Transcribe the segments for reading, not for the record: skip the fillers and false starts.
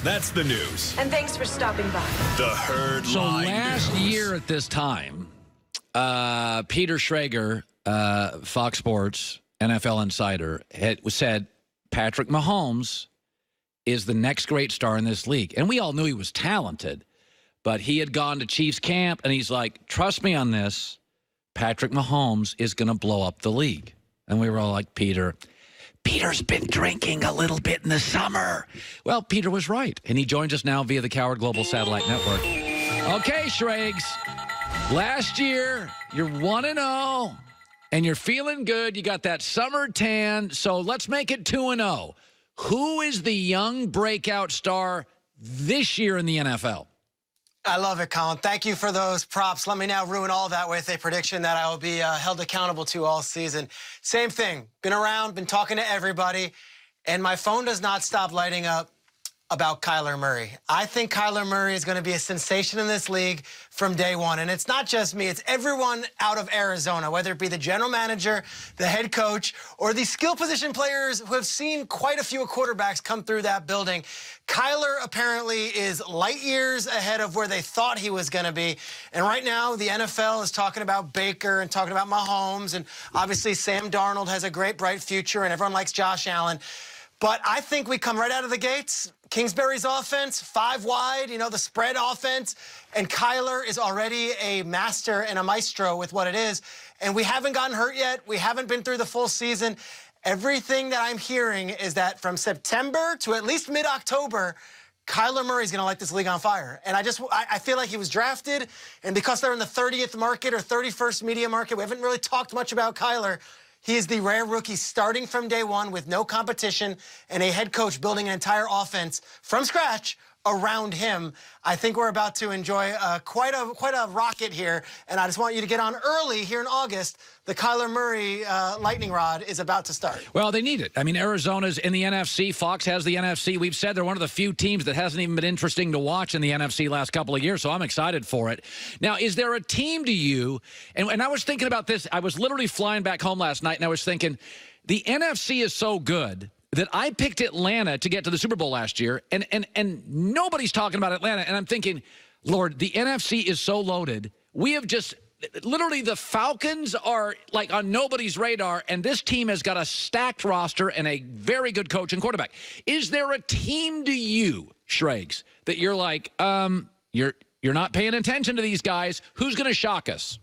That's the news. And thanks for stopping by. The Herd So Line last News. year at this time, Peter Schrager, Fox Sports, NFL Insider, said Patrick Mahomes is the next great star in this league. And we all knew he was talented, but he had gone to Chiefs camp, and he's like, trust me on this, Patrick Mahomes is going to blow up the league. And we were all like, Peter's been drinking a little bit in the summer. Well, Peter was right, and he joins us now via the Coward Global Satellite Network. Okay, Schrags, last year, you're 1-0, and you're feeling good. You got that summer tan, so let's make it 2-0. Who is the young breakout star this year in the NFL? I love it, Colin. Thank you for those props. Let me now ruin all that with a prediction that I will be held accountable to all season. Same thing. Been around, been talking to everybody, and my phone does not stop lighting up about Kyler Murray. I think Kyler Murray is going to be a sensation in this league from day one. And it's not just me. It's everyone out of Arizona, whether it be the general manager, the head coach, or the skill position players who have seen quite a few quarterbacks come through that building. Kyler apparently is light years ahead of where they thought he was going to be. And right now, the NFL is talking about Baker and talking about Mahomes. And obviously, Sam Darnold has a great, bright future, and everyone likes Josh Allen. But I think we come right out of the gates. Kingsbury's offense, 5 wide, the spread offense. And Kyler is already a master and a maestro with what it is. And we haven't gotten hurt yet. We haven't been through the full season. Everything that I'm hearing is that from September to at least mid-October, Kyler Murray's going to light this league on fire. And I feel like he was drafted. And because they're in the 30th market or 31st media market, we haven't really talked much about Kyler. He is the rare rookie starting from day one with no competition and a head coach building an entire offense from scratch around him. I think we're about to enjoy quite a rocket here, and I just want you to get on early here in August. The Kyler Murray lightning rod is about to start. Well, they need it. I mean, Arizona's in the NFC. Fox has the NFC. We've said they're one of the few teams that hasn't even been interesting to watch in the NFC last couple of years, so I'm excited for it. Now, is there a team to you, and I was thinking about this. I was literally flying back home last night, and I was thinking, the NFC is so good that I picked Atlanta to get to the Super Bowl last year, and nobody's talking about Atlanta. And I'm thinking, Lord, the NFC is so loaded. We have just literally the Falcons are like on nobody's radar, and this team has got a stacked roster and a very good coach and quarterback. Is there a team to you, Schrags, that you're like, you're not paying attention to these guys? Who's going to shock us?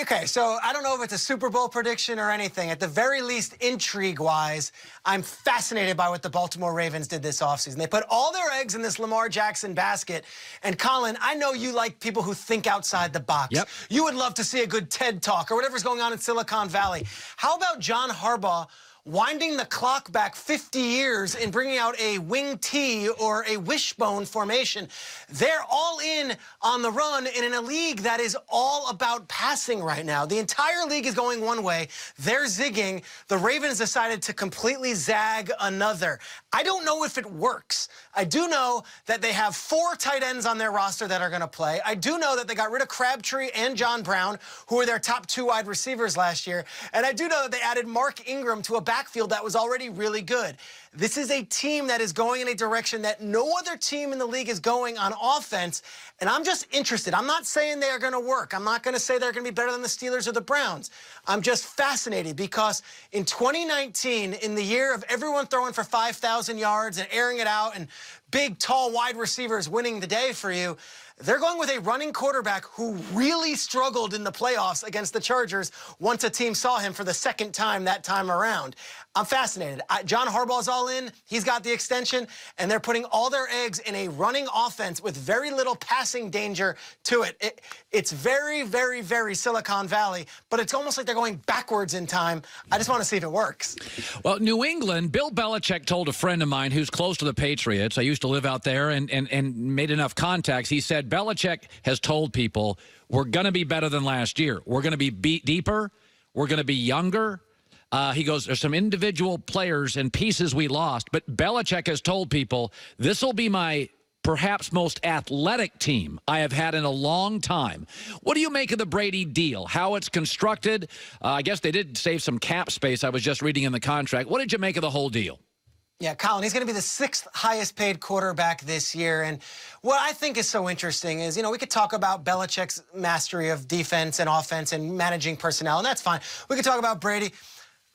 Okay, so I don't know if it's a Super Bowl prediction or anything. At the very least, intrigue-wise, I'm fascinated by what the Baltimore Ravens did this offseason. They put all their eggs in this Lamar Jackson basket. And, Colin, I know you like people who think outside the box. Yep. You would love to see a good TED Talk or whatever's going on in Silicon Valley. How about John Harbaugh winding the clock back 50 years and bringing out a wing T or a wishbone formation? They're all in on the run and in a league that is all about passing right now. The entire league is going one way. They're zigging. The Ravens decided to completely zag another. I don't know if it works. I do know that they have 4 tight ends on their roster that are going to play. I do know that they got rid of Crabtree and John Brown, who were their top 2 wide receivers last year. And I do know that they added Mark Ingram to a backfield that was already really good. This is a team that is going in a direction that no other team in the league is going on offense, and I'm just interested. I'm not saying they are going to work. I'm not going to say they're going to be better than the Steelers or the Browns. I'm just fascinated because in 2019, in the year of everyone throwing for 5,000 yards and airing it out and big, tall, wide receivers winning the day for you, they're going with a running quarterback who really struggled in the playoffs against the Chargers once a team saw him for the second time that time around. I'm fascinated. John Harbaugh's all in. He's got the extension, and they're putting all their eggs in a running offense with very little passing danger to it. It's very, very, very Silicon Valley, but it's almost like they're going backwards in time. I just want to see if it works. Well, New England, Bill Belichick told a friend of mine who's close to the Patriots, I used to live out there and made enough contacts, he said Belichick has told people, we're going to be better than last year. We're going to be deeper. We're going to be younger. He goes, there's some individual players and pieces we lost, but Belichick has told people, this will be my perhaps most athletic team I have had in a long time. What do you make of the Brady deal, how it's constructed? I guess they did save some cap space I was just reading in the contract. What did you make of the whole deal? Yeah, Colin, he's going to be the 6th highest paid quarterback this year. And what I think is so interesting is, we could talk about Belichick's mastery of defense and offense and managing personnel, and that's fine. We could talk about Brady.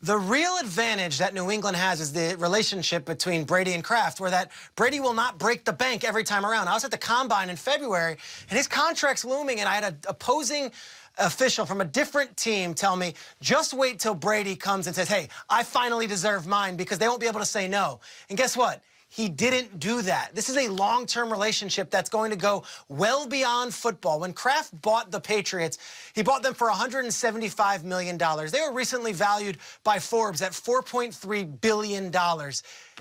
The real advantage that New England has is the relationship between Brady and Kraft, where that Brady will not break the bank every time around. I was at the Combine in February, and his contract's looming, and I had an opposing official from a different team tell me, just wait till Brady comes and says, hey, I finally deserve mine, because they won't be able to say no. And guess what? He didn't do that. This is a long-term relationship that's going to go well beyond football. When Kraft bought the Patriots, he bought them for $175 million. They were recently valued by Forbes at $4.3 billion.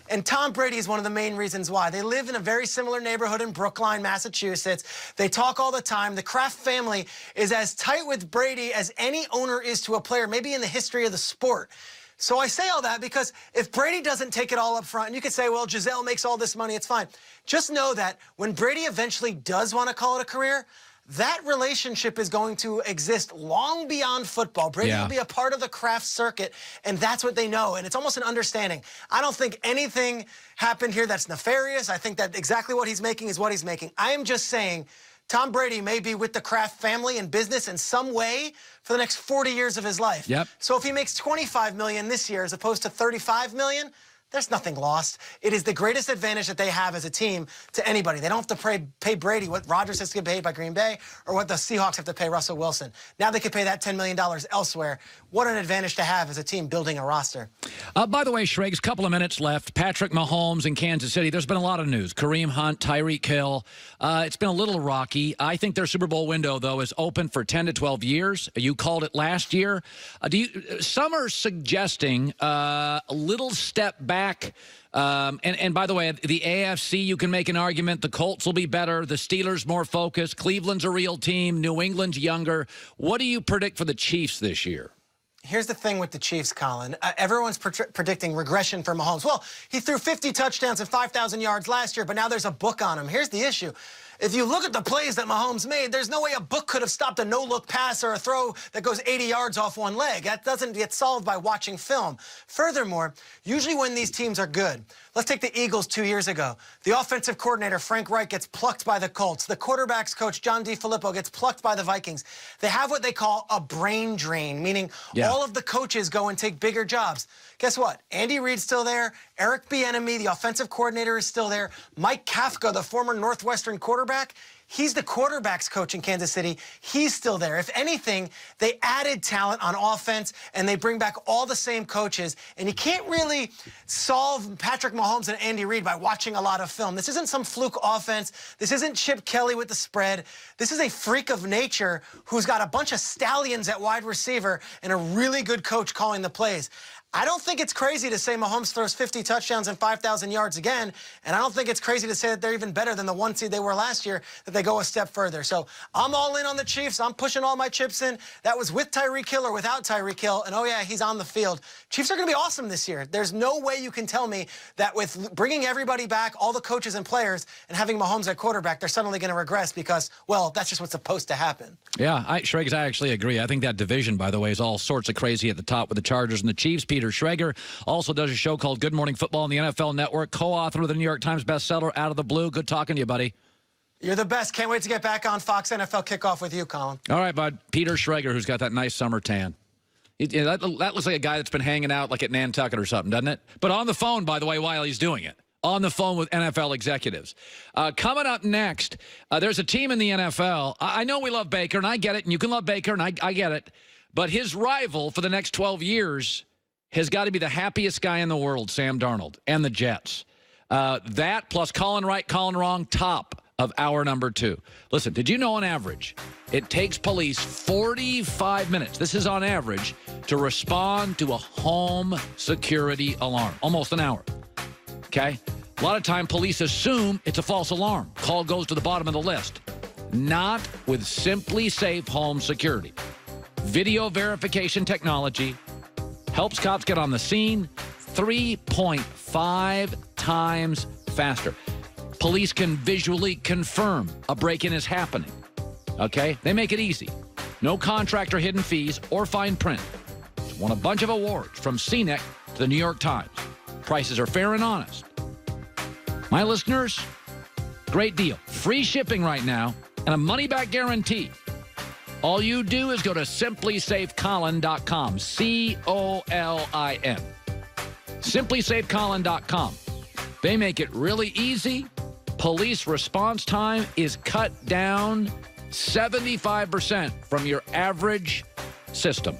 And Tom Brady is one of the main reasons why. They live in a very similar neighborhood in Brookline, Massachusetts. They talk all the time. The Kraft family is as tight with Brady as any owner is to a player, maybe in the history of the sport. So I say all that because if Brady doesn't take it all up front, and you could say, well, Giselle makes all this money, it's fine. Just know that when Brady eventually does want to call it a career, that relationship is going to exist long beyond football. Brady will be a part of the Kraft circuit, and that's what they know. And it's almost an understanding. I don't think anything happened here that's nefarious. I think that exactly what he's making is what he's making. I am just saying Tom Brady may be with the Kraft family and business in some way for the next 40 years of his life. Yep. So if he makes $25 million this year as opposed to $35 million, there's nothing lost. It is the greatest advantage that they have as a team to anybody. They don't have to pay Brady what Rodgers has to get paid by Green Bay or what the Seahawks have to pay Russell Wilson. Now they could pay that $10 million elsewhere. What an advantage to have as a team building a roster. By the way, Schrags, couple of minutes left. Patrick Mahomes in Kansas City. There's been a lot of news. Kareem Hunt, Tyreek Hill. It's been a little rocky. I think their Super Bowl window, though, is open for 10 to 12 years. You called it last year. Some are suggesting a little step back. And by the way, the AFC, you can make an argument. The Colts will be better. The Steelers more focused. Cleveland's a real team. New England's younger. What do you predict for the Chiefs this year? Here's the thing with the Chiefs, Colin. Everyone's predicting regression for Mahomes. Well, he threw 50 touchdowns and 5,000 yards last year, but now there's a book on him. Here's the issue. If you look at the plays that Mahomes made, there's no way a book could have stopped a no-look pass or a throw that goes 80 yards off one leg. That doesn't get solved by watching film. Furthermore, usually when these teams are good, let's take the Eagles 2 years ago. The offensive coordinator, Frank Reich, gets plucked by the Colts. The quarterback's coach, John DeFilippo, gets plucked by the Vikings. They have what they call a brain drain, meaning all of the coaches go and take bigger jobs. Guess what? Andy Reid's still there. Eric Bieniemy, the offensive coordinator, is still there. Mike Kafka, the former Northwestern quarterback, he's the quarterback's coach in Kansas City. He's still there. If anything, they added talent on offense, and they bring back all the same coaches. And you can't really solve Patrick Mahomes and Andy Reid by watching a lot of film. This isn't some fluke offense. This isn't Chip Kelly with the spread. This is a freak of nature who's got a bunch of stallions at wide receiver and a really good coach calling the plays. I don't think it's crazy to say Mahomes throws 50 touchdowns and 5,000 yards again, and I don't think it's crazy to say that they're even better than the 1 seed they were last year, that they go a step further. So I'm all in on the Chiefs. I'm pushing all my chips in. That was with Tyreek Hill or without Tyreek Hill, and oh yeah, he's on the field. Chiefs are going to be awesome this year. There's no way you can tell me that with bringing everybody back, all the coaches and players, and having Mahomes at quarterback, they're suddenly going to regress because, well, that's just what's supposed to happen. Yeah, Schrager, I actually agree. I think that division, by the way, is all sorts of crazy at the top with the Chargers and the Chiefs. Peter Schrager also does a show called Good Morning Football on the NFL Network, co-author of the New York Times bestseller, Out of the Blue. Good talking to you, buddy. You're the best. Can't wait to get back on Fox NFL Kickoff with you, Colin. All right, bud. Peter Schrager, who's got that nice summer tan. That looks like a guy that's been hanging out like at Nantucket or something, doesn't it? But on the phone, by the way, while he's doing it. On the phone with NFL executives. Coming up next, there's a team in the NFL. I know we love Baker, and I get it, and you can love Baker, and I get it. But his rival for the next 12 years has got to be the happiest guy in the world, Sam Darnold, and the Jets. That plus Colin Right, Colin Wrong, top of hour number 2. Listen, did you know on average, it takes police 45 minutes, this is on average, to respond to a home security alarm? Almost an hour. Okay? A lot of time, police assume it's a false alarm. Call goes to the bottom of the list. Not with Simply Safe Home Security. Video verification technology helps cops get on the scene 3.5 times faster. Police can visually confirm a break-in is happening. Okay? They make it easy. No contractor hidden fees or fine print. It's won a bunch of awards from CNET to the New York Times. prices are fair and honest. My listeners, great deal. Free shipping right now and a money-back guarantee. All you do is go to simplysafecolin.com, C-O-L-I-N. simplysafecolin.com. They make it really easy. Police response time is cut down 75% from your average system.